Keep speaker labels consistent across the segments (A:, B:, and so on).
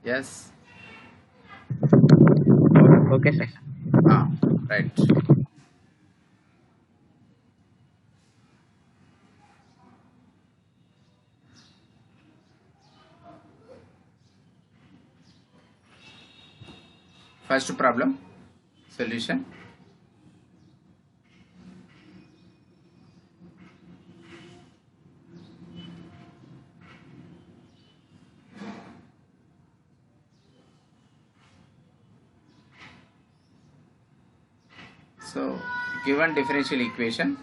A: Yes.
B: Okay, sir.
A: Right. First problem solution. So given differential equation,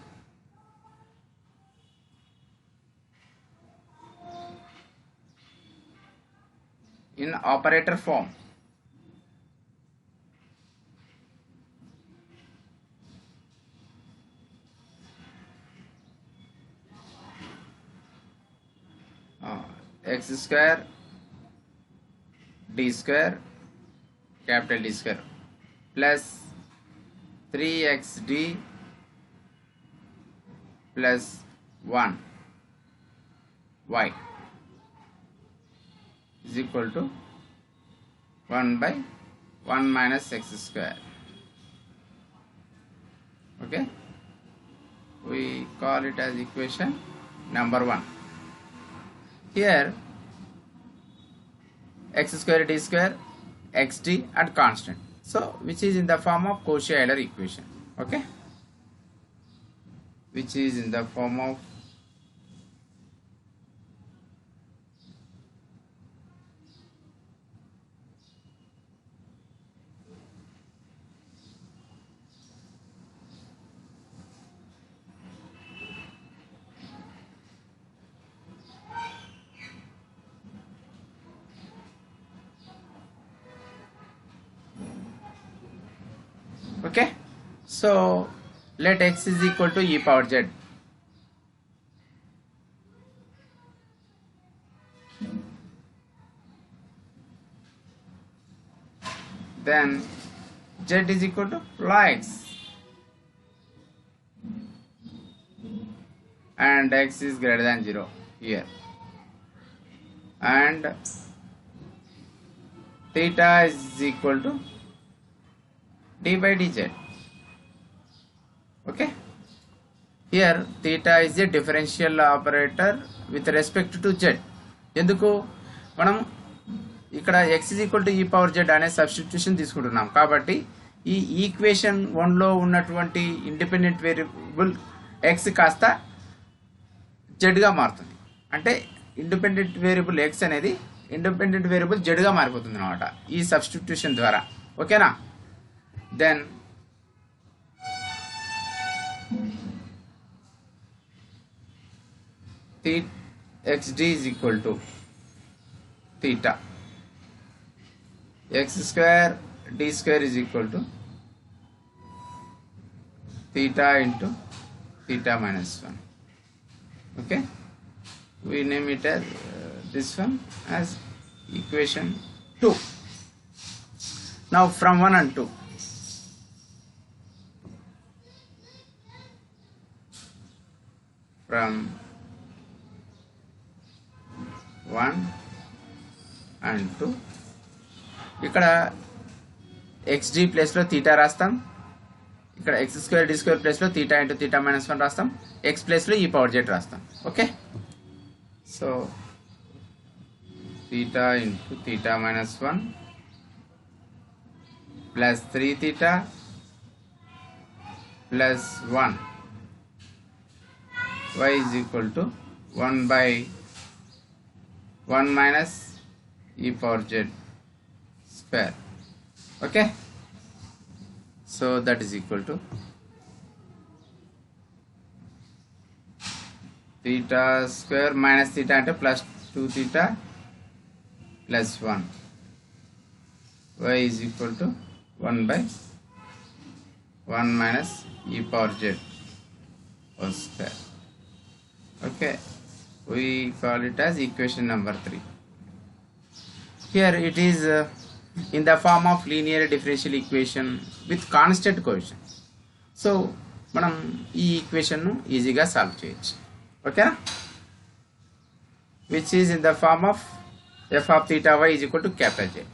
A: in operator form, x square d square capital D square plus 3xd plus 1 y is equal to 1 by 1 minus x square. Okay, we call it as equation number 1. Here x square d square xd and constant, so which is in the form of Cauchy Euler equation. Okay, which is in the form of okay. So let x is equal to e power z. Then z is equal to log x and x is greater than 0 here, and theta is equal to d by dz. Okay, here theta is a differential operator with respect to z. ఎందుకు మనం ఇక్కడ x is equal to e power z అనే substitution తీసుకుంటున్నాం కాబట్టి ఈ equation 1 లో ఉన్నటువంటి independent variable x కాస్త z గా మారుతుంది. అంటే ఇండిపెండెంట్ వేరియబుల్ x అనేది ఇండిపెండెంట్ వేరియబుల్ z గా మారిపోతుంది అన్నమాట ఈ సబ్స్టిట్యూషన్ ద్వారా. ఓకేనా? Then xd is equal to theta x square d square is equal to theta into theta minus 1. Okay, we name it as this one as equation 2. Now from 1 and 2, from 1 and 2, ఇక్కడ xd place లో theta రాస్తాం, ఇక్కడ x square d square place లో theta into theta minus 1 రాస్తాం, x place లో e power z రాస్తాం. Okay, so theta into theta minus 1 plus 3 theta plus 1 y is equal to 1 by 1 minus e power z square. Okay, so that is equal to theta square minus theta ante plus 2 theta plus 1 y is equal to 1 by 1 minus e power z whole square. Okay, we call it as equation number 3. Here it is in the form of linear differential equation with constant coefficient. So మనం ఈ equation ను ఈజీగా solve చేయొచ్చు. ఓకేనా? Which is in the form of f of theta y is equal to capital Z.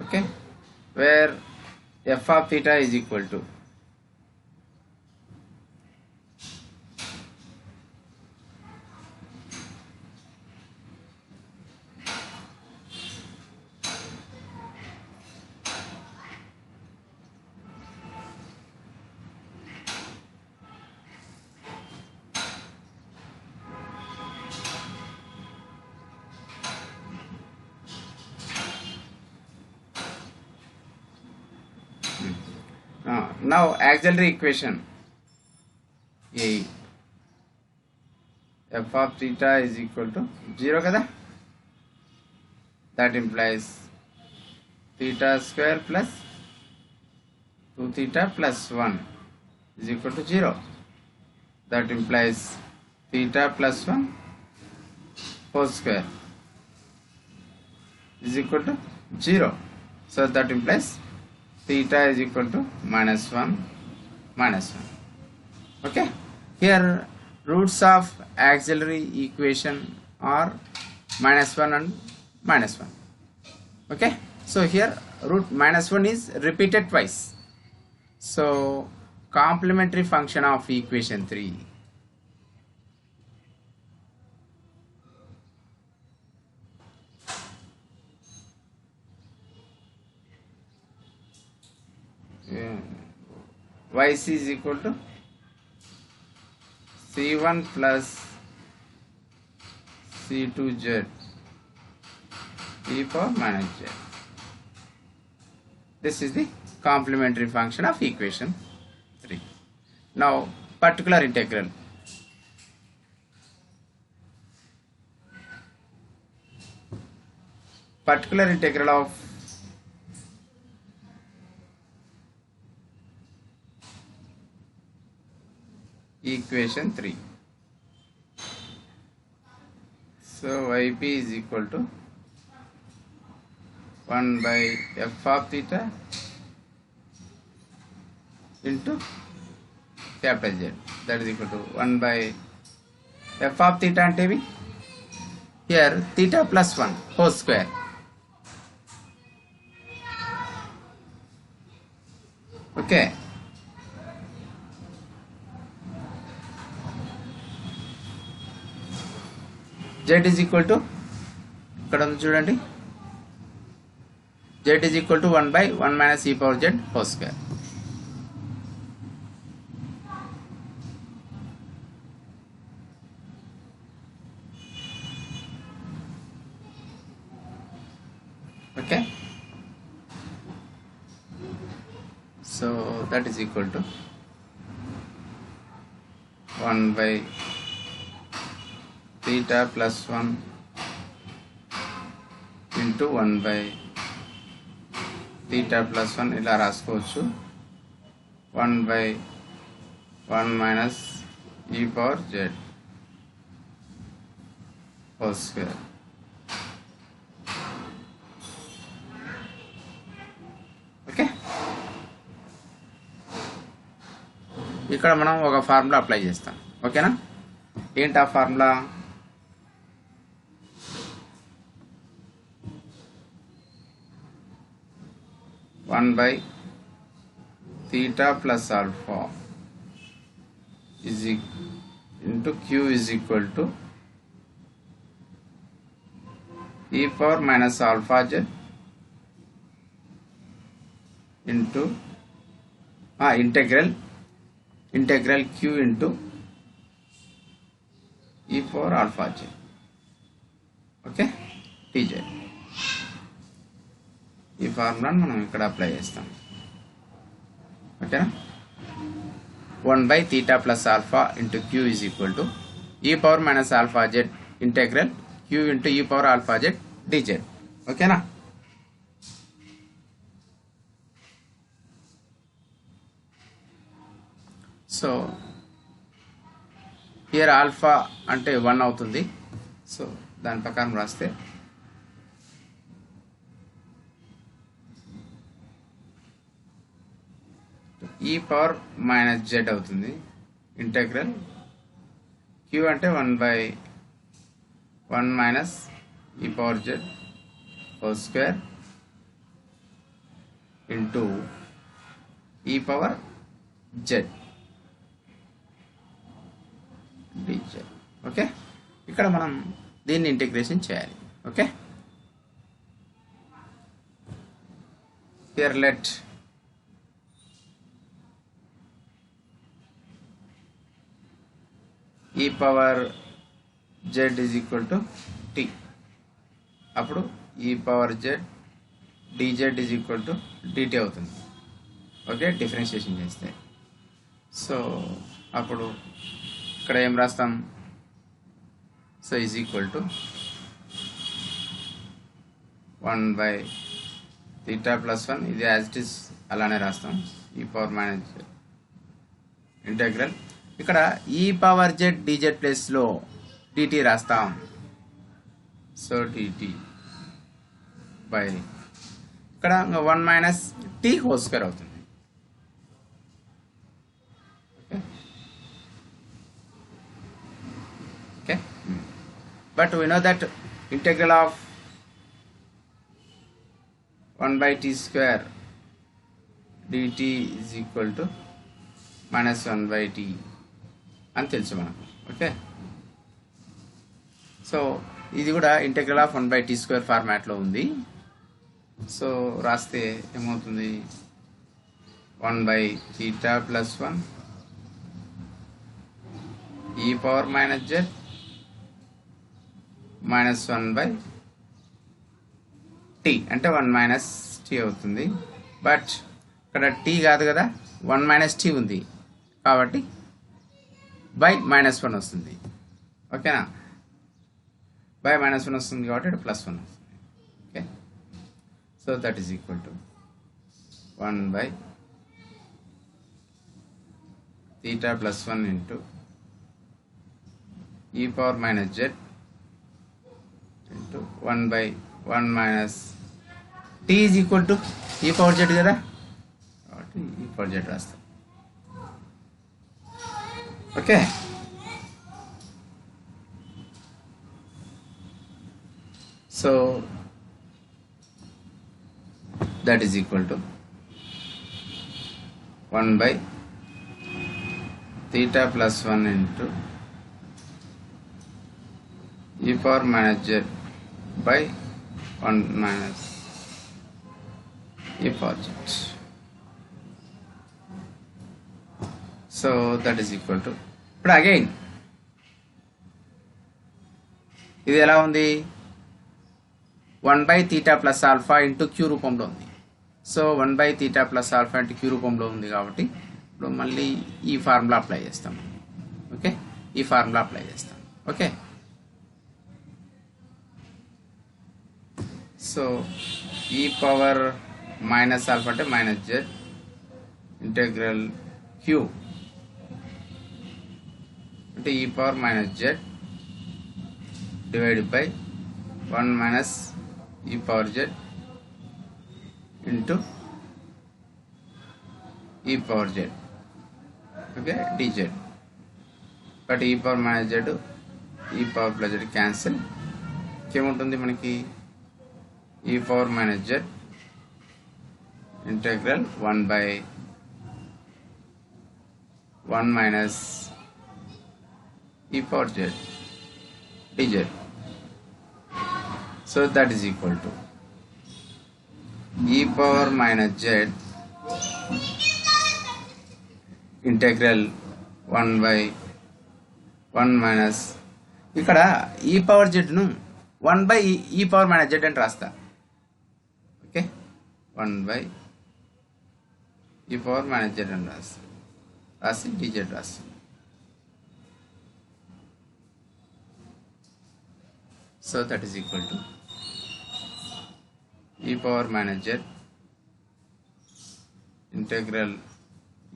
A: Okay, where f of theta is equal to now auxiliary equation A, f of theta is equal to 0 kada, that implies theta square plus 2 theta plus 1 is equal to 0, that implies theta plus 1 whole square is equal to 0, so that implies theta is equal to minus 1 minus 1. Okay, here roots of auxiliary equation are minus 1 and minus 1. Okay, so here root minus 1 is repeated twice, so complementary function of equation 3 yc is equal to c1 plus c2z e power minus z. This is the complementary function of equation 3. Now particular integral. Particular integral of equation 3. So yp is equal to 1 by f of theta into capital Z, that is equal to 1 by f of theta ante here theta plus 1 whole square okay, z is equal to ikkada undi chudandi, z is equal to 1 by 1 minus e power z whole square. Okay, so that is equal to 1 by theta plus 1 into 1 by theta plus 1 ఇలా రాసుకోవచ్చు, 1 by 1 minus e power z whole square. Okay, ఇక్కడ మనం ఒక formula apply చేస్తాం. ఓకేనా, ఏంటి ఆ formula? One by theta plus alpha is into q is equal to e power minus alpha z into integral q into e power alpha j. Okay, dz. ఈ ఫార్ములాను మనం ఇక్కడ అప్లై చేస్తాం. ఓకేనా, 1 by theta plus alpha into q is equal to e power minus alpha z integral q into e power alpha z dz. ఓకేనా, so here alpha అంటే 1 అవుతుంది. So దాని ప్రకారం రాస్తే e పవర్ మైనస్ z అవుతుంది. Integral q అంటే 1/1 minus e power z whole square into e power z dz. Okay, ఇక్కడ మనం దీన్ని ఇంటిగ్రేషన్ చేయాలి. Okay, here let e power z is equal to t. అప్పుడు e power z dz is equal to dt అవుతుంది. Okay, differentiation చేస్తే so అప్పుడు ఇక్కడ ఏం రాస్తాం? So is equal to 1/θ plus 1, ఇది యాజ్ ఇట్ ఈస్ అలానే రాస్తాం. e పవర్ మైనస్ ఇంటెగ్రల్ ఇక్కడ e పవర్ z dz ప్లేస్లో dt రాస్తాం. సో dt బై ఇక్కడ 1 మైనస్ t హోల్ స్క్వేర్ అవుతుంది. Okay, but we know that integral of 1/t square dt is equal to minus 1/t అని తెలుసు మనకు. Okay, so ఇది కూడా ఇంటెగ్రల్ ఆఫ్ 1/t స్క్వేర్ ఫార్మాట్లో ఉంది. సో రాస్తే ఏమవుతుంది? 1/θ plus 1 e power minus z minus 1/t అంటే 1 మైనస్ t అవుతుంది. బట్ ఇక్కడ t కాదు కదా, 1 మైనస్ t ఉంది కాబట్టి బై -1 వస్తుంది. ఓకేనా, బై -1 వస్తుంది కాబట్టి ఇక్కడ +1 వస్తుంది. Okay, so that is equal to 1/θ plus 1 into e power minus z into 1/1 minus t is equal to e power z కదా, కాబట్టి e పవర్ z రాస్తాం. Okay, so that is equal to 1/θ plus 1 into e power minus z by 1 minus e power z. So that is equal to ఇప్పుడు again ఇది ఎలా ఉంది? 1/θ plus alpha into q రూపంలో ఉంది. So 1/θ plus alpha into q రూపంలో ఉంది కాబట్టి ఇప్పుడు మళ్ళీ ఈ ఫార్ములా అప్లై చేస్తాం. ఓకే, ఈ ఫార్ములా అప్లై చేస్తాం. ఓకే, సో ఈ పవర్ మైనస్ ఆల్ఫా అంటే మైనస్ z ఇంటెగ్రల్ క్యూ అంటే e power minus z divided by 1 minus e power z into e power z. Okay, dz. But e power minus z e power plus z cancel. ఏముంటుంది మనకి? e power minus z integral 1/1 minus e power z dz. So that is equal to e power minus z integral 1/1 minus ఇక్కడ e power z ను 1/e power minus z అని రాస్తా. Okay, 1/e power minus z అని రాసి dz రాస్తా. So that is equal to e power minus z integral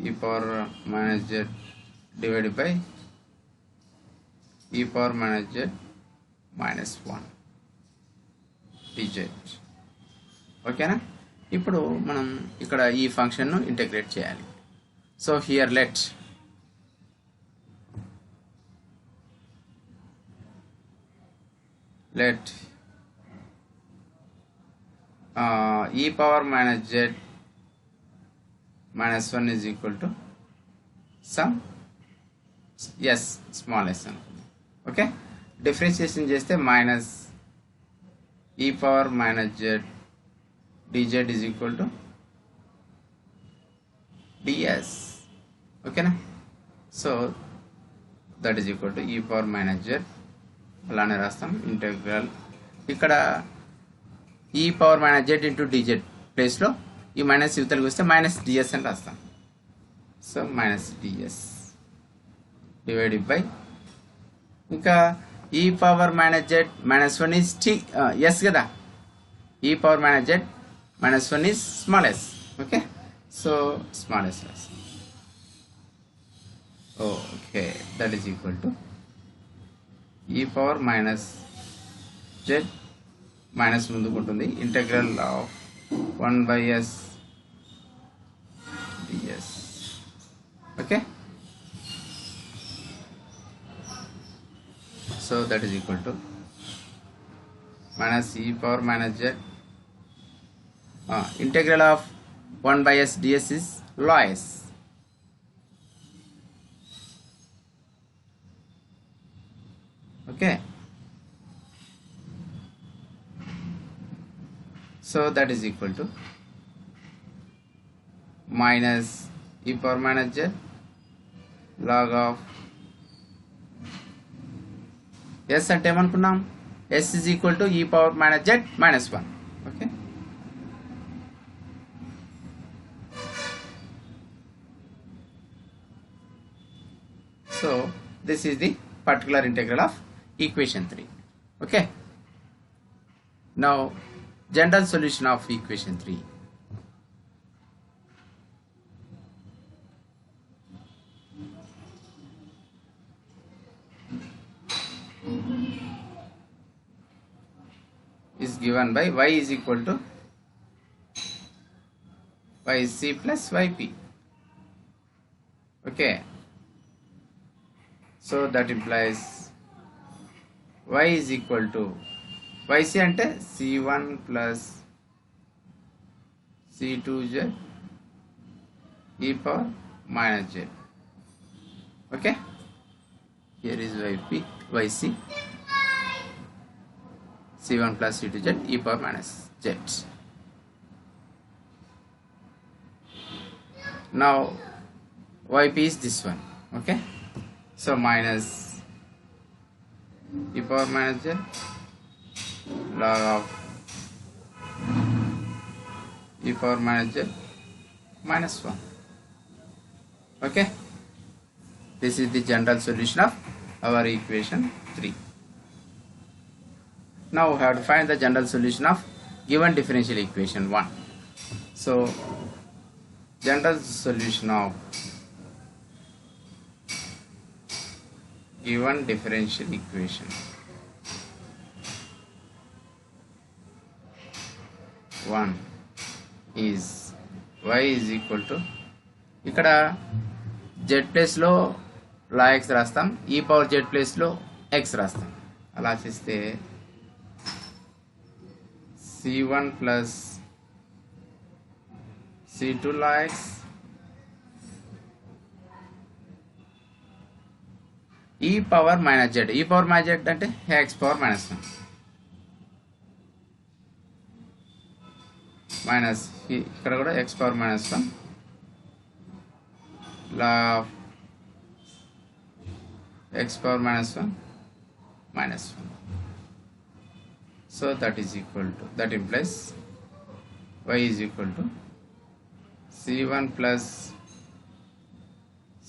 A: e power minus z divided by e power minus z minus 1 dz. ఓకేనా? ఇప్పుడు మనం ఇక్కడ ఈ ఫంక్షన్ను ఇంటిగ్రేట్ చేయాలి. So here let e power minus z minus 1 is equal to some s small s అనుకుందాం. Okay, differentiation చేస్తే minus e power minus z dz is equal to ds. ఓకేనా? So that is equal to e power minus z. అలానే రాస్తాం integral. ఇక్కడ e power minus z into dz ప్లేస్లో ఈ minus యువతలకు వస్తే మైనస్ ds అని రాస్తాం. So minus ds divided by ఇంకా e power minus z minus 1 is s కదా. e power minus z minus 1 is small s. okay, so small s రాస్తాం. okay, that is equal to e power minus z minus ముందుకు ఉంటుంది integral of 1 by s ds. okay, so that is equal to minus e power minus z integral of 1 by s ds is log s. okay, so that is equal to minus e power minus z log of s అంటే ఏమనుకున్నాం, s is equal to e power minus z minus 1. okay, so this is the particular integral of equation 3. okay, now general solution of equation 3. is given by y is equal to yc plus yp. okay, so that implies y is equal to yc అంటే c1 plus c2z e power minus z. okay, here is yp yc c1 plus c2z e power minus z. now yp is this one. okay, so minus e power minus z log of e power minus z minus 1. okay, this is the general solution of our equation 3. now we have to find the general solution of given differential equation 1. so general solution of given differential equation 1 is y is equal to ఇక్కడ z ప్లేస్లో log x రాస్తాం, e power z ప్లేస్లో x రాస్తాం. అలా చేస్తే c1 plus c2 log x e power minus z. e power minus z అంటే x power minus 1 minus ఇక్కడ కూడా x power minus 1 log x power minus 1 minus 1. so that is equal to, that implies y is equal to c1 plus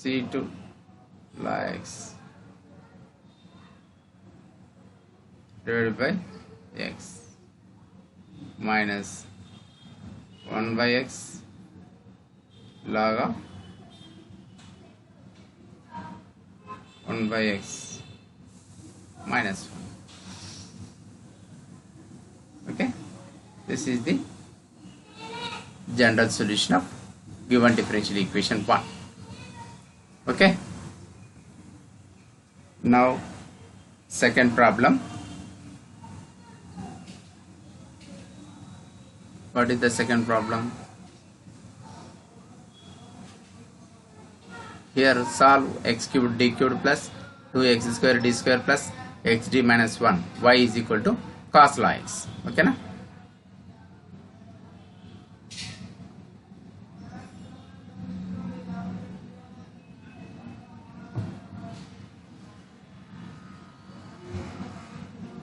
A: c2 log x divided by x minus 1 by x log of 1 by x minus 1. Okay, this is the general solution of given differential equation 1. Okay, now second problem. What is the second problem? Here solve x cubed d cubed plus 2x square d square plus xd minus 1 y is equal to cos law x. Okay na?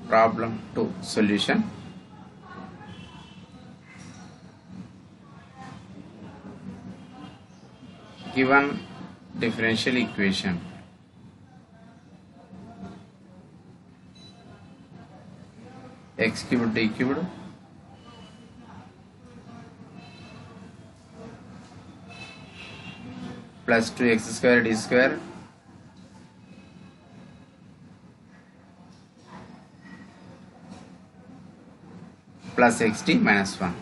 A: Problem 2 solution. Given differential equation x cubed d cubed plus 2x square d square plus xd minus 1.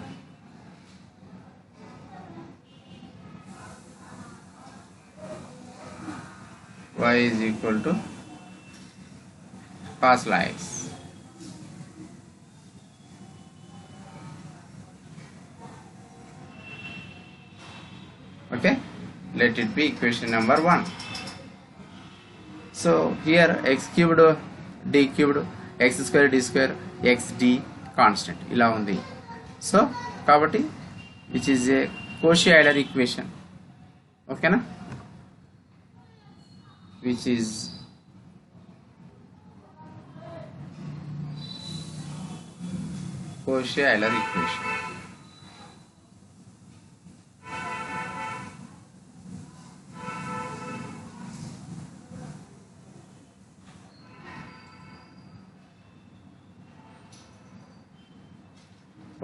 A: Y is equal to cos law x. Okay, let it be equation number 1. So here x cubed d cubed x square d square xd constant ఇలా ఉంది. So కాబట్టి which is a Cauchy Euler equation. Okay na? Which is Cauchy Euler equation.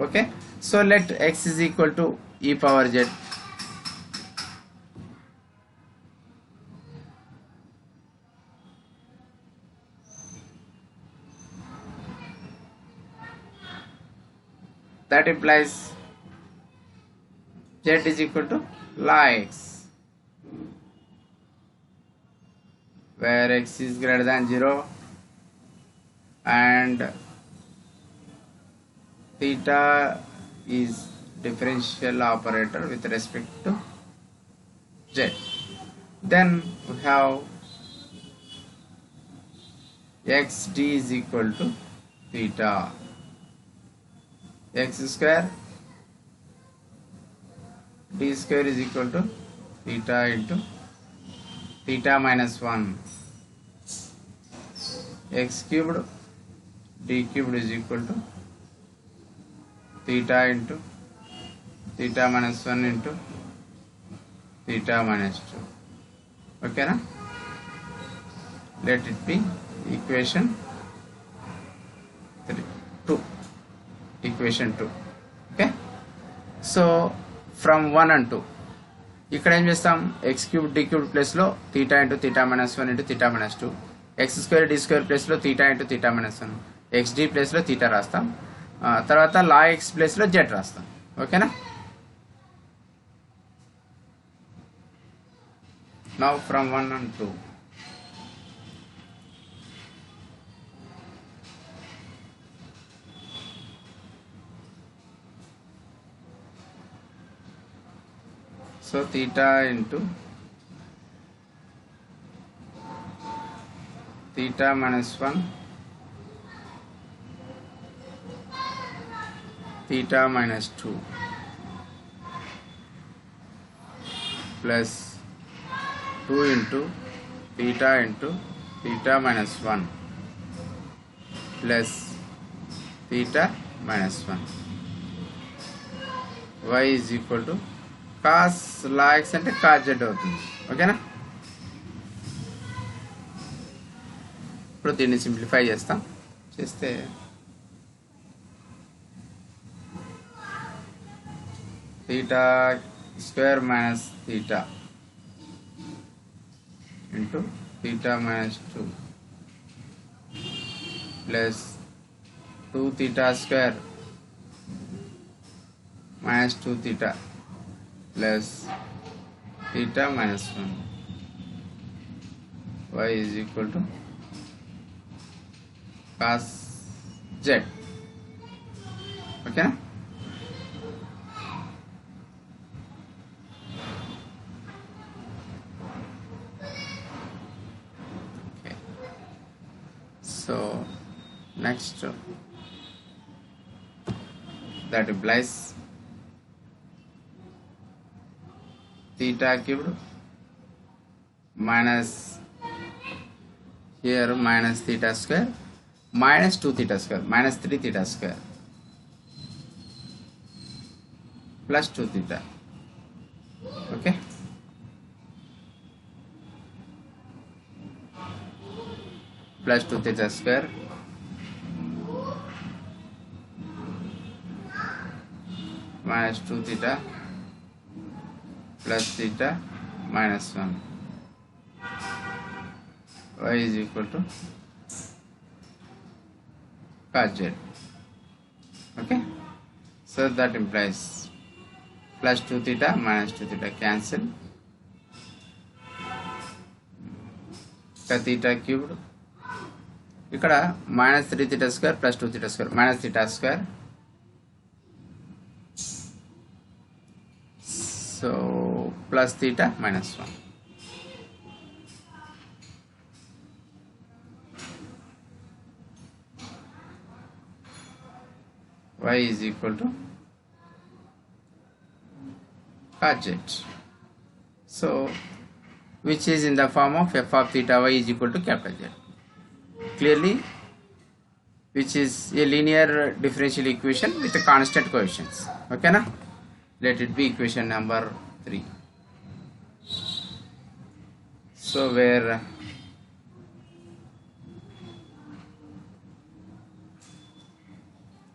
A: Okay, so let x is equal to e power z. That implies z is equal to log x, where x is greater than 0 and theta is differential operator with respect to z. Then we have xd is equal to theta x square d square is equal to theta into theta minus 1 x cubed d cubed is equal to theta into theta minus 1 into theta minus 2. Okay na? Let it be equation 2. Equation 2. Okay, so from 1 and 2 ఇక్కడ ఏం చేస్తాం x cube d cube plus లో theta into theta minus 1 into theta minus 2 x square d square plus లో theta into theta minus 1 xd plus లో theta రాస్తాం. తర్వాత log x plus లో z రాస్తాం. ఓకేనా? Now from 1 and 2. So theta into theta minus 1 theta minus 2 plus 2 into theta minus 1 plus theta minus 1 y is equal to cos log x అంటే cos z అవుతుంది. ఓకేనా? ఇప్పుడు దీన్ని సింప్లిఫై చేస్తాం. చేస్తే theta square minus theta into theta minus 2 plus 2 theta square minus 2 theta plus theta minus 1 y is equal to cos z. Okay na? Okay. So next that implies theta cubed minus here minus theta square minus 2 theta square minus 3 theta square plus 2 theta. Okay, plus 2 theta square minus 2 theta plus theta minus 1 y is equal to cos z. Okay, so that implies plus 2 theta minus 2 theta cancel, theta cubed ఇక్కడ minus 3 theta square plus 2 theta square minus theta square, so plus theta minus 1 y is equal to cos z. So which is in the form of f of theta y is equal to capital Z. Clearly, which is a linear differential equation with a constant coefficients. Okay na? Let it be equation number 3. So where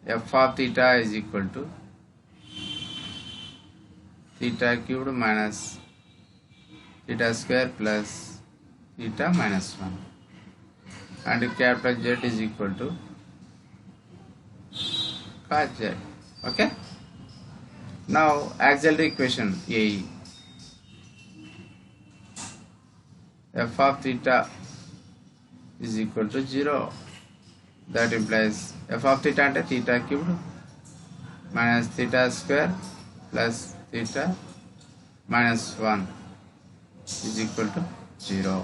A: f of theta is equal to theta cubed minus theta square plus theta minus 1 and capital Z is equal to cos z. Okay, now auxiliary equation A, f of theta is equal to 0. That implies f of theta ante theta cubed minus theta square plus theta minus 1 is equal to 0.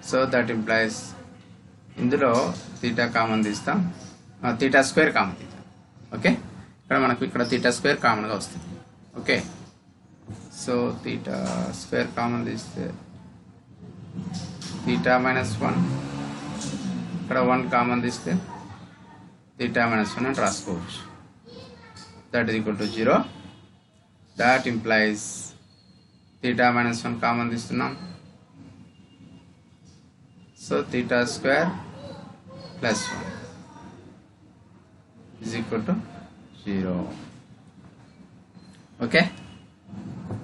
A: So that implies ఇందులో theta common తీస్తాం, theta square common తీస్తాం. Okay, ఇక్కడ మనకు ఇక్కడ theta square కామన్గా వస్తుంది. Okay, so theta square common తీస్తే theta minus 1, ఇక్కడ 1 కామన్ తీస్తే theta minus 1 అని రాసుకోవచ్చు. That is equal to 0. That implies theta minus 1 common తీస్తున్నాం, so theta square plus 1 is equal to 0. Okay,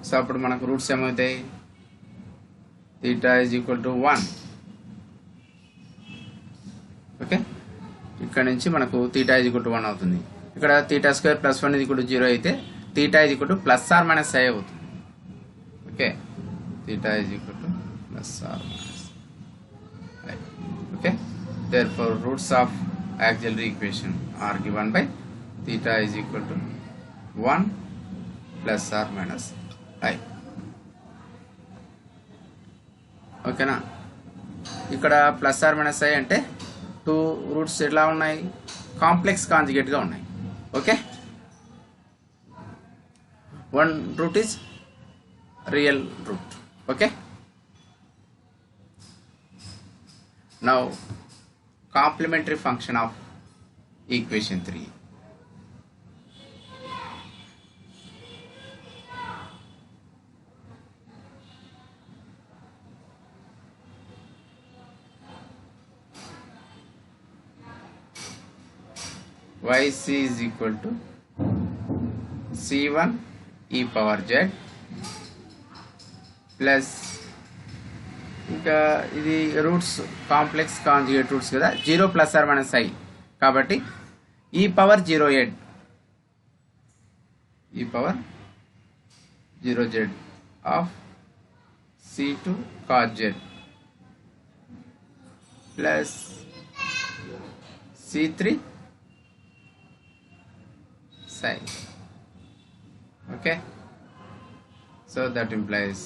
A: so అప్పుడు మనకు రూట్స్ ఏమవుతాయి, theta is equal to 1. Okay, ఇక్కడ నుంచి మనకు theta is equal to 1 అవుతుంది. ఇక్కడ theta square plus 1 is equal to 0 అయితే theta is equal to plus or minus i అవుతుంది. Okay, theta is equal to plus or minus i. Okay, therefore roots of auxiliary equation are given by theta is equal to 1 plus or minus i. ఓకేనా, ఇక్కడ plus are minus I అంటే 2 roots ఎలా ఉన్నాయి, complex కాంజుగేట్గా ఉన్నాయి. Okay, 1 root is real root. Okay, now complementary function of equation 3. yc is equal to c1 e power z plus ఇంకా ఇది roots complex conjugate roots కదా, 0 plus are minus i కాబట్టి e power 0z of c2 cos z plus c3 sin. Okay, so that implies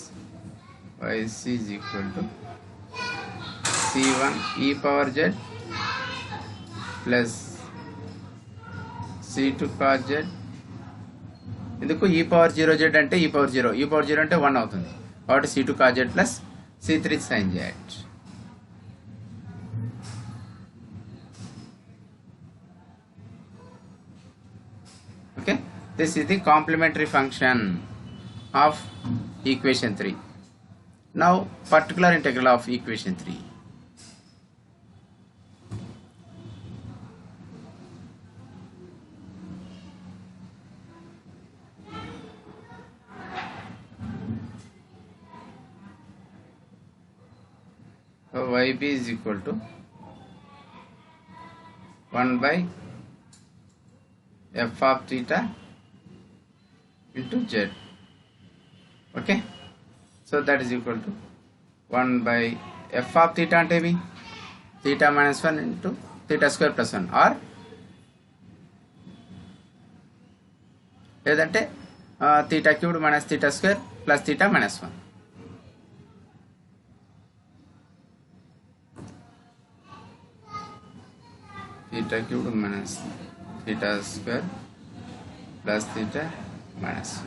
A: yc is equal to c1 e power z plus c2 cos z. ఎందుకు e power 0z అంటే e power 0 అంటే 1 అవుతుంది కాబట్టి c2 cos z plus c3 sin z. Okay, this is the complementary function of equation 3. Now particular integral of equation 3. So yb is equal to 1 by f of theta into z. Okay, so that is equal to 1 by f of theta ante b theta minus 1 into theta square plus 1 or ledante theta cubed minus theta square plus theta minus 1. Theta cubed minus theta square plus theta minus 1.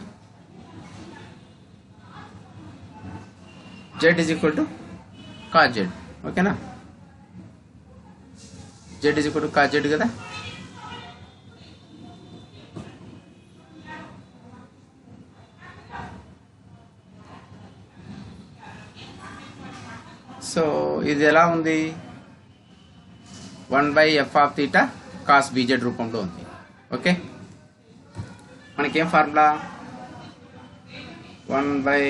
A: Z is equal to cos z. Okay na, z is equal to cos z kada. So ఇది ఎలా ఉంది, 1 by f of theta cos bz రూపంలో ఉంది. Okay, మనకేం formula 1 by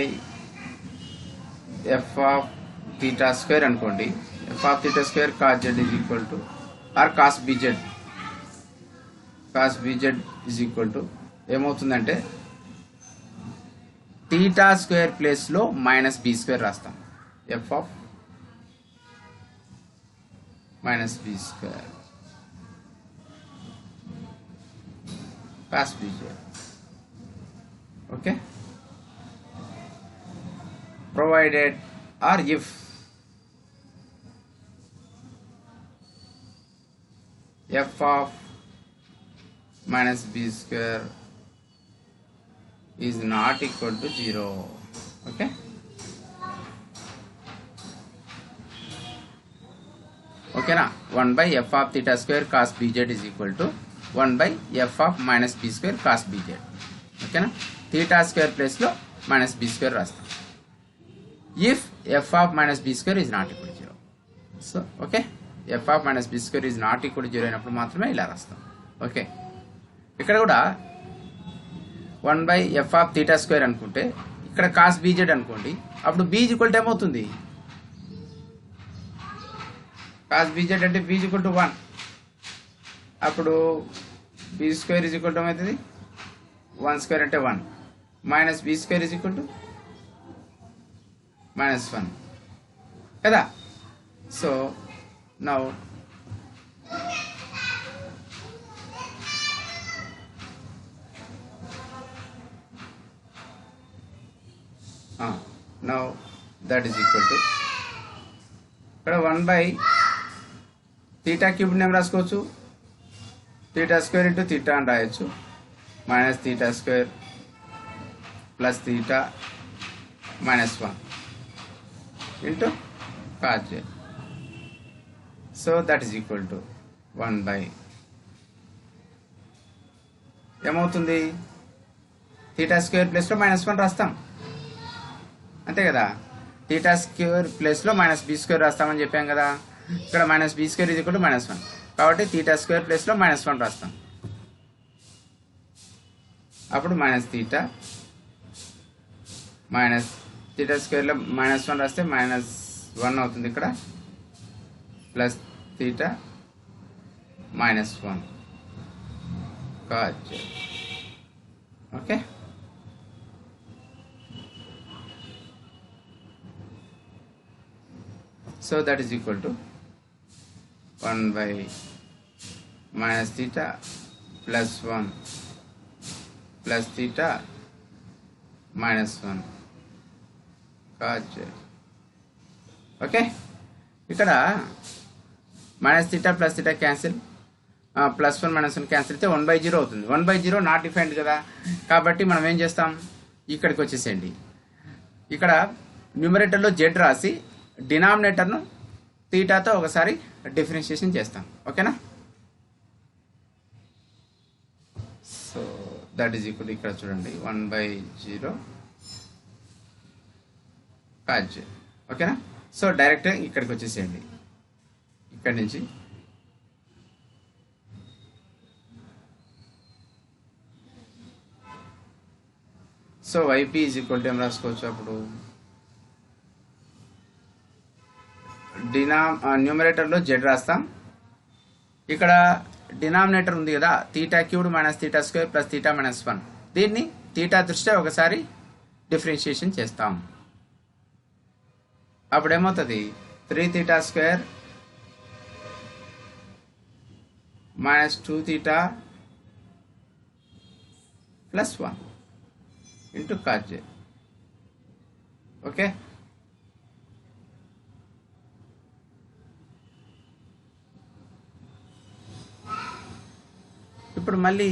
A: f of theta square అనుకోండి, f of theta square cos z is equal to or cos bz is equal to ఏమవుతుందంటే theta square place లో minus b square రాస్తాం, f of minus b square cos bz. Okay, provided or if f of minus b square is not equal to 0. Okay, okay na, 1 by f of theta square cos bz is equal to 1 by f of minus b square cos bz. Okay na, theta square place lo minus b square రాస్తాం if f of minus b square is not equal to 0. So okay, f of minus b square is not equal to 0 అయినప్పుడు మాత్రమే ఇలా రాస్తాం. Okay, ఇక్కడ కూడా 1 by f of theta square అనుకుంటే ఇక్కడ cos bz అనుకోండి, అప్పుడు b is equal to ఏమవుతుంది, cos bz అంటే b is equal to 1, అప్పుడు b square is equal to ఏమవుతుంది, 1 square అంటే 1 minus b square is equal to minus 1 కదా. So now that is equal to ఇక్కడ 1 by theta cube name రాసుకోవచ్చు, theta square into theta అని రాయొచ్చు, minus theta square plus theta minus 1 into cos z. So that is equal to 1 by ఏమవుతుంది, theta square place లో minus 1 రాస్తాం అంతే కదా, theta square place లో minus b square రాస్తామని చెప్పాం కదా, ఇక్కడ minus b square is equal to minus 1 కాబట్టి theta square ప్లేస్ లో minus 1 రాస్తాం, అప్పుడు minus theta తీటా స్క్వేర్లో -1 రాస్తే -1 అవుతుంది ఇక్కడ, plus theta -1 cos z. Okay, so that is equal to 1 by minus theta plus 1 plus theta minus 1 cos z. Okay, ఇక్కడ minus theta plus theta cancel, +1 -1 cancel అయితే 1/0 అవుతుంది. 1/0 not defined కదా, కాబట్టి మనం ఏం చేస్తాం, ఇక్కడికి వచ్చేసేయండి. ఇక్కడ న్యూమరేటర్లో జెడ్ రాసి డినామినేటర్ను తీటాతో ఒకసారి డిఫరెన్షియేషన్ చేస్తాం. ఓకేనా, సో దట్ ఈజ్ ఈక్వల్, ఇక్కడ చూడండి 1/0 cos z. ఓకేనా, సో డైరెక్ట్ ఇక్కడికి వచ్చేసేయండి. ఇక్కడి నుంచి so yp is equal to ఏం రాసుకోవచ్చు, అప్పుడు న్యూమరేటర్లో జెడ్ రాస్తాం. ఇక్కడ డినామినేటర్ ఉంది కదా, theta cube minus theta square plus theta -1, దీన్ని తీటా దృష్ట్యా ఒకసారి డిఫరెన్షియేషన్ చేస్తాం. అప్పుడు ఏమవుతుంది, 3 theta square -2 theta plus 1 into cos z. Okay, ఇప్పుడు మళ్ళీ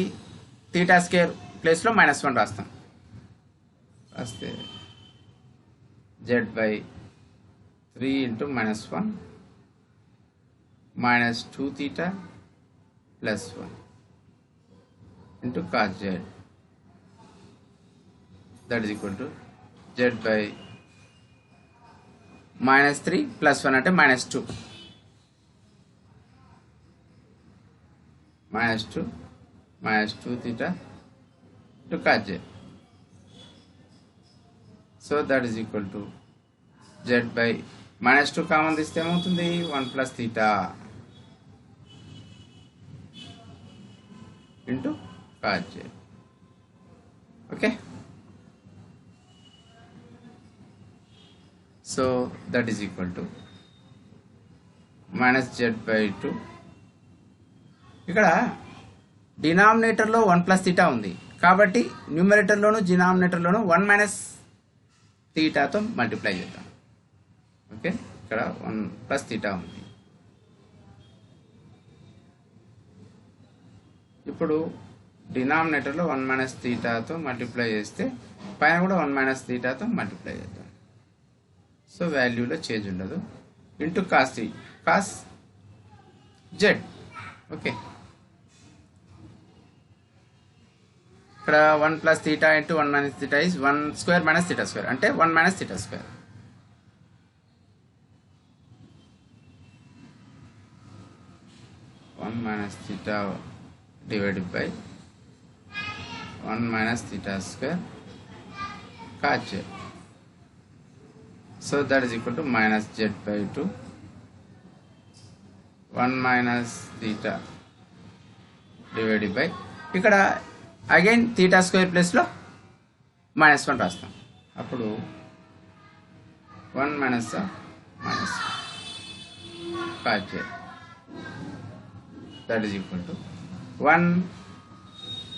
A: తీటా స్క్వేర్ ప్లేస్లో -1 రాస్తాం. రాస్తే z/3 into -1 -2 theta plus 1 into cos z. That is equal to z/-3 plus 1 అంటే -2 -2 theta to cos z. So that is equal to z/-2 common తీస్తే ఏమవుతుంది, 1 plus theta into cos z. Okay, so that is equal to -z/2. ఇక్కడ డినామినేటర్లో 1 plus theta ఉంది కాబట్టి న్యూమరేటర్లోను డినామినేటర్లోను 1 - తీటాతో multiply చేద్దాం. Okay, ఇక్కడ 1 plus theta ఉంది. ఇప్పుడు డినామినేటర్లో 1 - తీటాతో మల్టిప్లై చేస్తే పైన కూడా 1 - తీటాతో మల్టిప్లై చేద్దాం. సో వాల్యూలో చేంజ్ ఉండదు. Into cos z. ఓకే, ఇక్కడ 1 plus theta into 1 - theta is 1 square minus theta square అంటే 1 - theta square. -Theta divided by 1 - theta square cos z. So that is equal to -z/2 1 - theta divided by, ఇక్కడ again theta square ప్లేస్లో -1 రాస్తాం. అప్పుడు 1 - cos z. That is equal to 1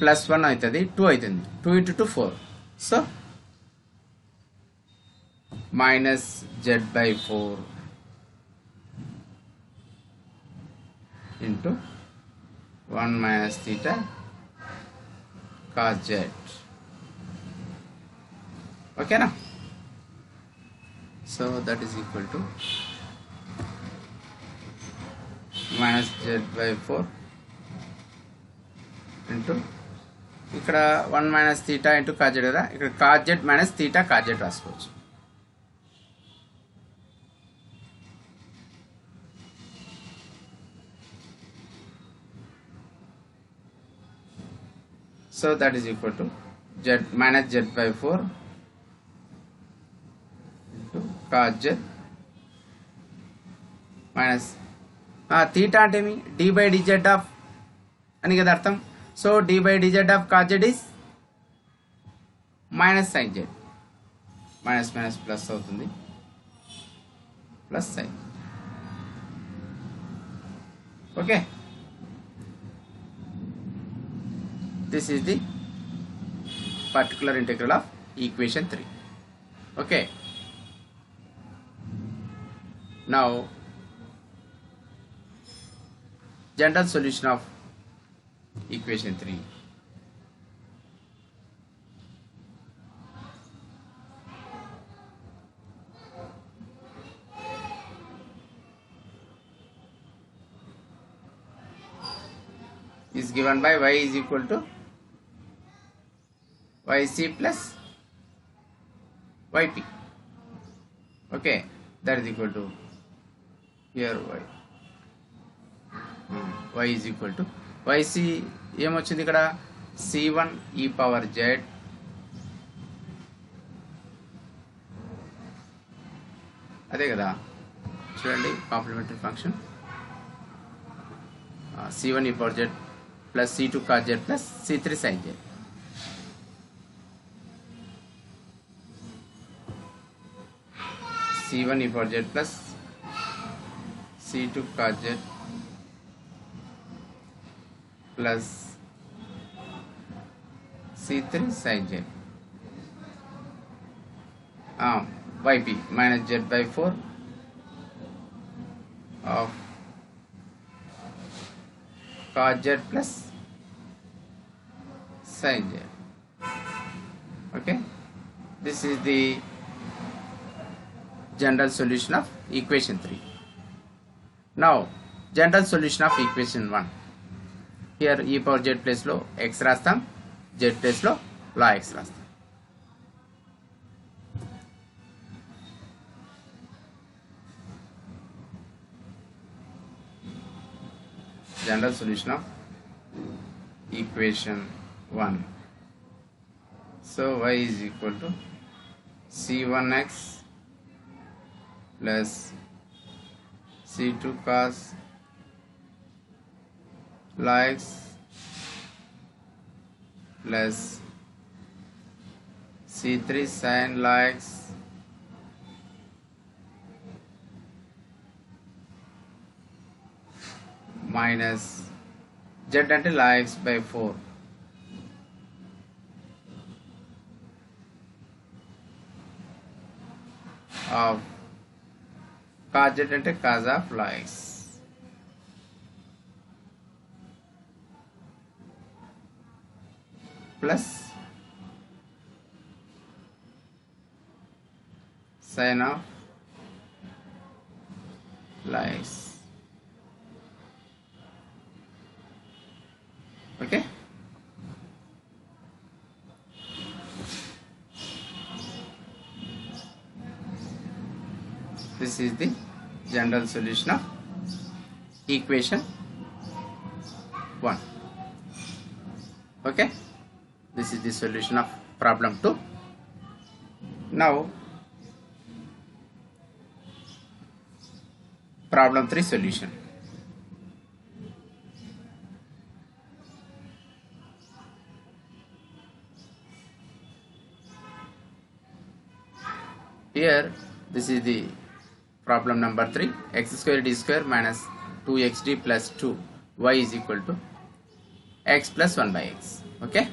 A: plus 1 అవుతుంది, 2 అవుతుంది, 2 × 2 4. So -z/4 into 1 - theta cos z. ఓకేనా, so that is equal to -z/4 into ఇక్కడ 1 - theta into cos z కదా, ఇక్కడ cos z - theta cos z రాసుకోవచ్చు. So that is equal to z -z/4 cos z minus theta అంటే ఏమి d by dz of అని కదా అర్థం. So d by dz of cos z is minus sin z. Minus minus plus అవుతుంది, plus sin. Okay, this is the particular integral of equation 3. Okay, now general solution of equation 3. Is given by y is equal to yc plus yp. Okay, that is equal to here y is equal to yc ఏం వచ్చింది ఇక్కడ c1 e power z అదే కదా, చూడండి complementary function c1 e power z plus c2 cos z plus c3 sin z. c1 e power z plus c2 cos z plus c3 sin z. Yp minus z by 4 of cos z plus sin z. Okay, this is the general solution of equation 3. Now general solution of equation 1. Here e power z place లో x రాస్తాం, z place లో log x రాస్తాం. General solution of equation 1. So y is equal to c1x plus c2 cos log x plus c3 sin log x minus z అంటే log x by 4 of cos z అంటే cos of log x plus sin of log x. Okay, this is the general solution of equation 1. Okay, this is the solution of problem 2. Now problem 3 solution. Here this is the problem number 3. X square d square minus 2xd plus 2 y is equal to x plus 1 by x. Okay,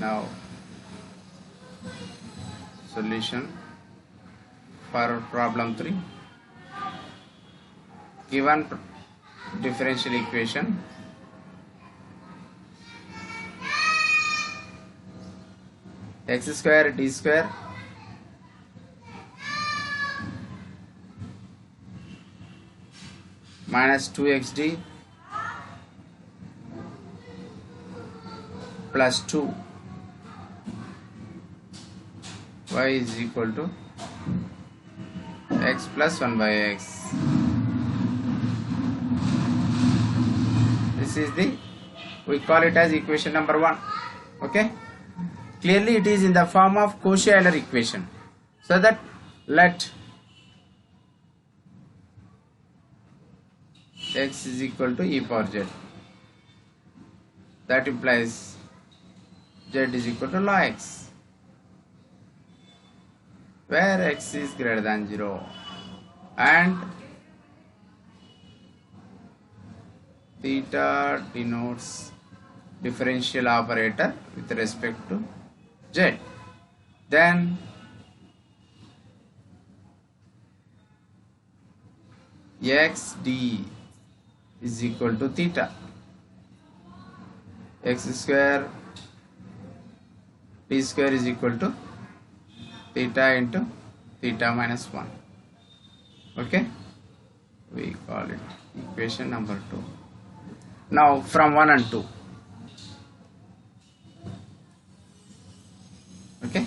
A: now solution for problem 3. Given differential equation x square d square minus 2xd plus 2 y is equal to x plus 1 by x. this is the, we call it as equation number 1. Okay, clearly it is in the form of Cauchy Euler equation. So that let x is equal to e power z, that implies z is equal to log x, where x is greater than 0, and theta denotes differential operator with respect to z. Then xd is equal to theta, x square d square is equal to theta into theta minus 1. Okay, we call it equation number 2. Now from 1 and 2. Okay,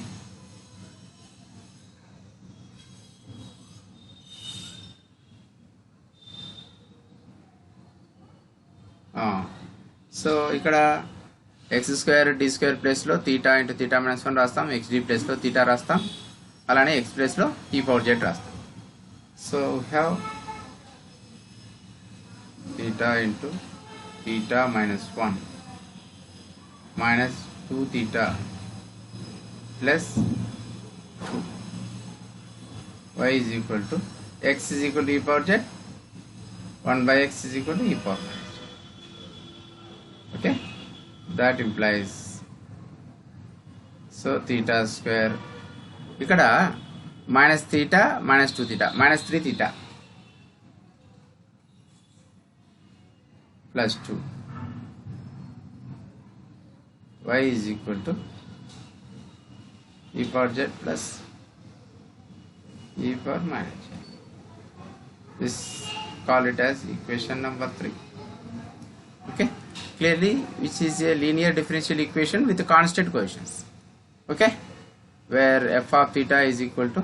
A: so ఇక్కడ x square d square ప్లేస్లో theta into theta minus 1 రాస్తాం, xd ప్లేస్లో theta రాస్తాం, అలానే x ప్లేస్లో e power z రాస్తాం. So we have theta into theta minus 1 minus 2 theta plus 2, y is equal to x is equal to e power z, 1 by x is equal to e power z. Okay, that implies, so theta square ikkada minus theta minus 2 theta minus 3 theta plus 2, y is equal to e power z plus e power minus z. This call it as equation number 3. Okay, clearly which is a linear differential equation with constant coefficients. Okay, where f of theta is equal to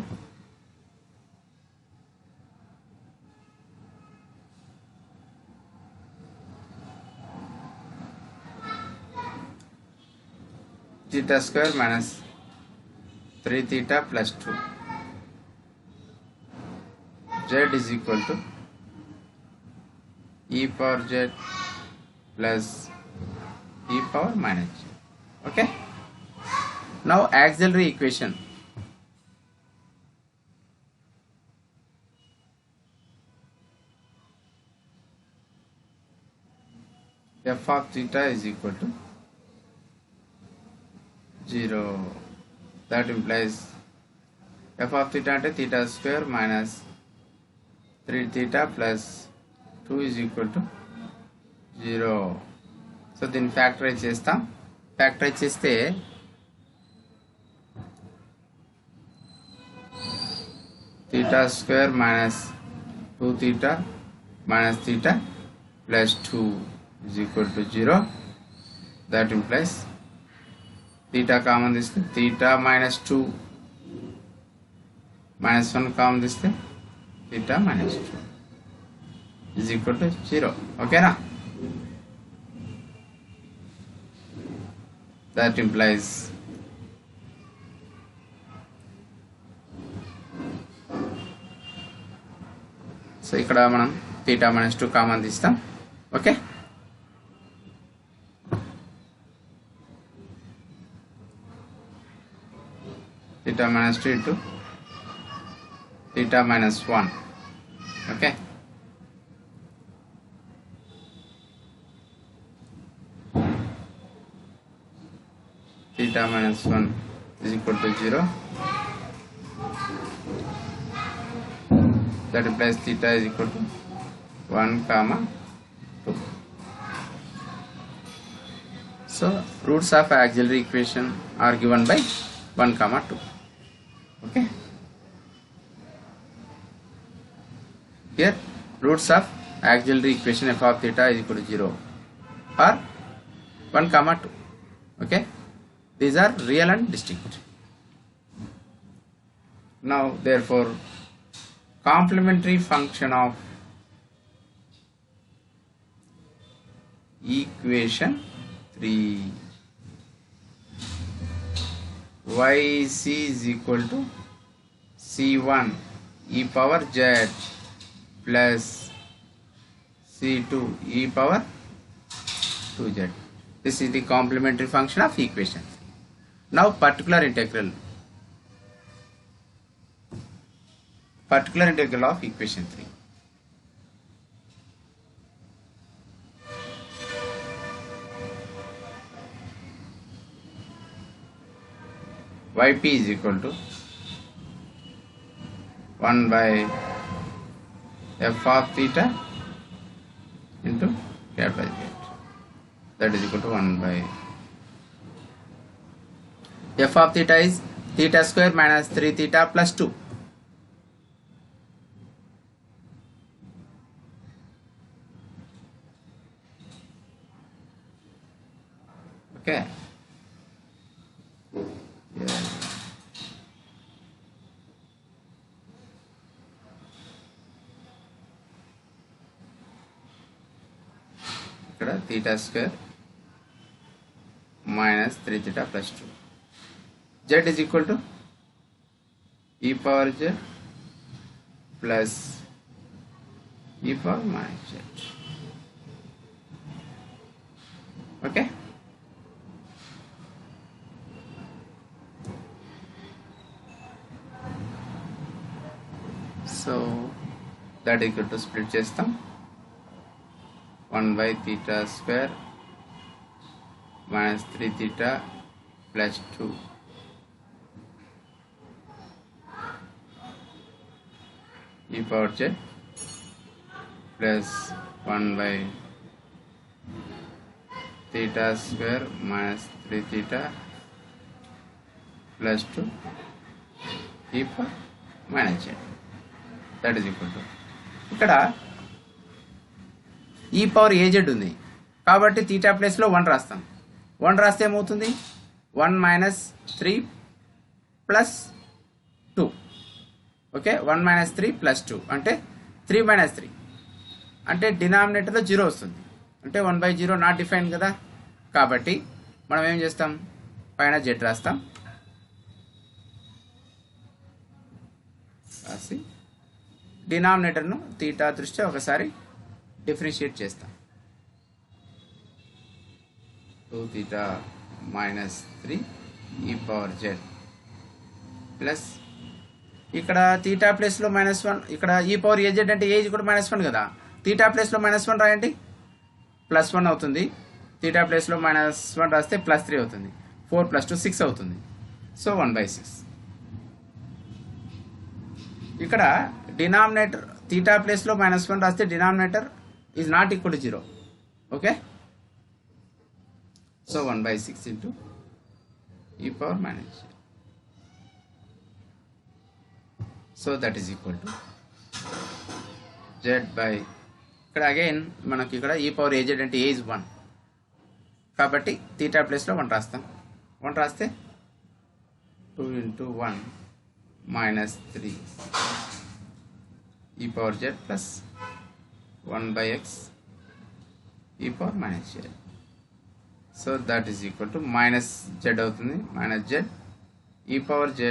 A: theta square minus 3 theta plus 2, z is equal to e power z plus e power minus z. Okay, now auxiliary equation. F of theta is equal to 0, that implies f of theta ante theta square minus 3 theta plus 2 is equal to 0. So దీన్ని factorise చేస్తాం. Factorise చేస్తే theta square minus 2 theta minus theta plus 2 is equal to 0. That implies theta common this theta minus 2 minus 1 common this theta minus 2 is equal to 0. Okay na? That implies so ikkada manam theta minus 2 common తీస్తాం. Okay, theta minus 2 into theta minus 1. Okay, theta minus 1 is equal to 0. That implies theta is equal to 1 comma 2. So roots of auxiliary equation are given by 1 comma 2. Okay, here roots of auxiliary equation f of theta is equal to 0 are 1 comma 2. Okay, these are real and distinct. Now therefore complementary function of equation 3. Yc is equal to c1 e power z plus c2 e power 2z. This is the complementary function of equation. Now particular integral of equation 3. Yp is equal to 1 by f of theta into capital Z. That is equal to 1 by f of theta is theta square minus 3 theta plus 2. Okay. Yeah. ఇక్కడ theta square minus 3 theta plus 2. Z is equal to e power z plus e power minus z. Okay. So that equal to split chestam 1 by theta square minus 3 theta plus 2 e power z plus 1 by theta square minus 3 theta plus 2 e power minus z. That is equal to ఇక్కడ e power az ఉంది కాబట్టి theta ప్లేస్లో 1 రాస్తాం. 1 రాస్తే ఏమవుతుంది 1 minus 3 plus 2. Okay, 1 minus 3 plus 2 అంటే 3 minus 3 అంటే డినామినేటర్లో 0 వస్తుంది. అంటే 1/0 నాట్ డిఫైన్ కదా. కాబట్టి మనం ఏం చేస్తాం, పైన z రాస్తాం, రాసి డినామినేటర్ను తీటా దృష్ట్యా ఒకసారి డిఫరెన్షియేట్ చేస్తాం. 2 theta minus 3 e power z plus ఇక్కడ తీటా ప్లేస్లో -1, ఇక్కడ e పవర్ az అంటే ఏజ్ కూడా -1 కదా. తీటా ప్లేస్లో -1 రాయండి, +1 అవుతుంది. తీటా ప్లేస్లో -1 రాస్తే +3 అవుతుంది. 4 + 2 6 అవుతుంది. సో 1/6. ఇక్కడ డినామినేటర్ తీటా ప్లేస్లో -1 రాస్తే denominator is not equal to 0. Okay, so 1/6 into e power minus z. So that is equal to z by, ఇక్కడ అగైన్ మనకి ఇక్కడ e పవర్ az అంటే a is 1 కాబట్టి తీటా ప్లేస్లో 1 రాస్తాం. 1 రాస్తే 2 into 1 minus 3 e power z plus 1/x e power minus z. So that is equal to minus z అవుతుంది, minus z e power z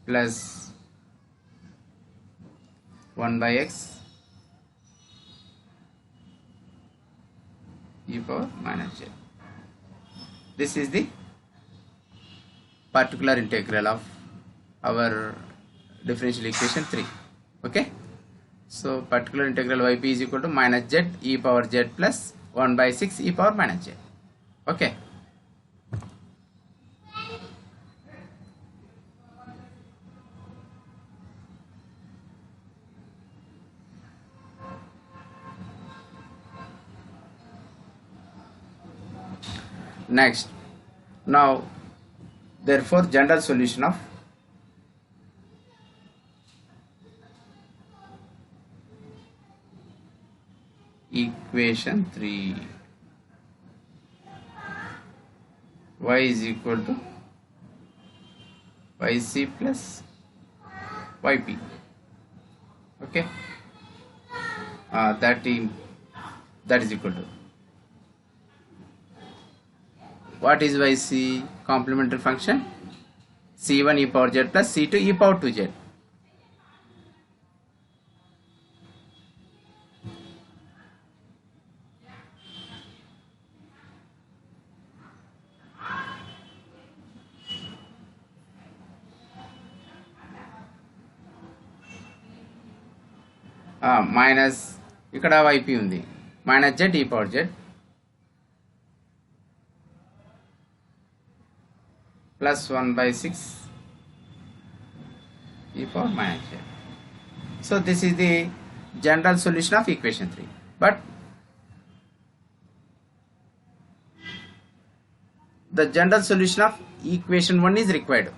A: plus 1/x e power minus z. This is the particular integral of our differential equation 3. Okay, so particular integral yp is equal to minus z e power z plus 1/6 e power minus z. Okay, next, now therefore general solution of equation 3, y is equal to yc plus yp. Okay, that that is equal to, what is yc? Complementary function c1 e power z plus c2 e power 2z. Minus ఇక్కడ yp ఉంది, minus z e power z plus 1/6 e power minus z. So this is the general solution of equation 3, but the general solution of equation 1 is required.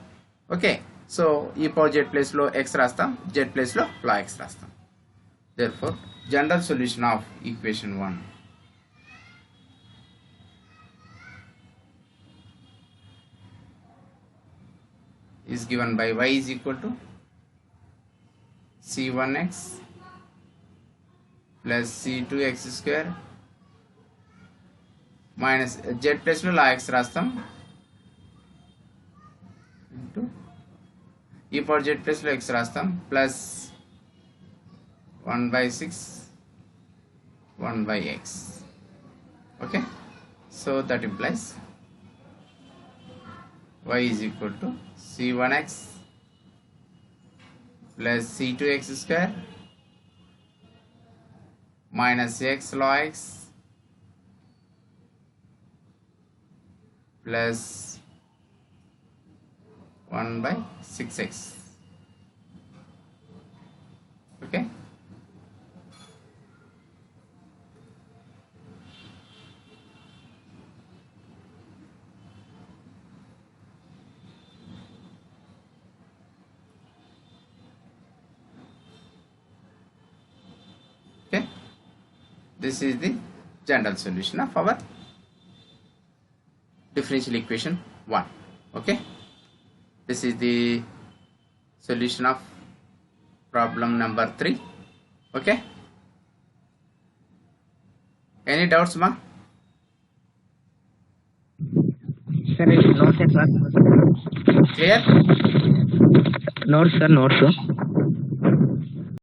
A: Okay, so e power z place లో x రాస్తాం, z place లో log x రాస్తాం. Therefore general solution of equation 1 is given by y is equal to c1x plus c2x square minus z plus లో log x రాస్తాం into e power z plus లో x రాస్తాం plus 1/6 1/x. Okay, so that implies y is equal to c1x plus c2x square minus x log x plus 1/6x. Okay, this is the general solution of our differential equation 1. Okay, this is the solution of problem number 3. Okay, any doubts ma?
B: Sir, notes sir.
A: Clear?
B: Notes sir, notes.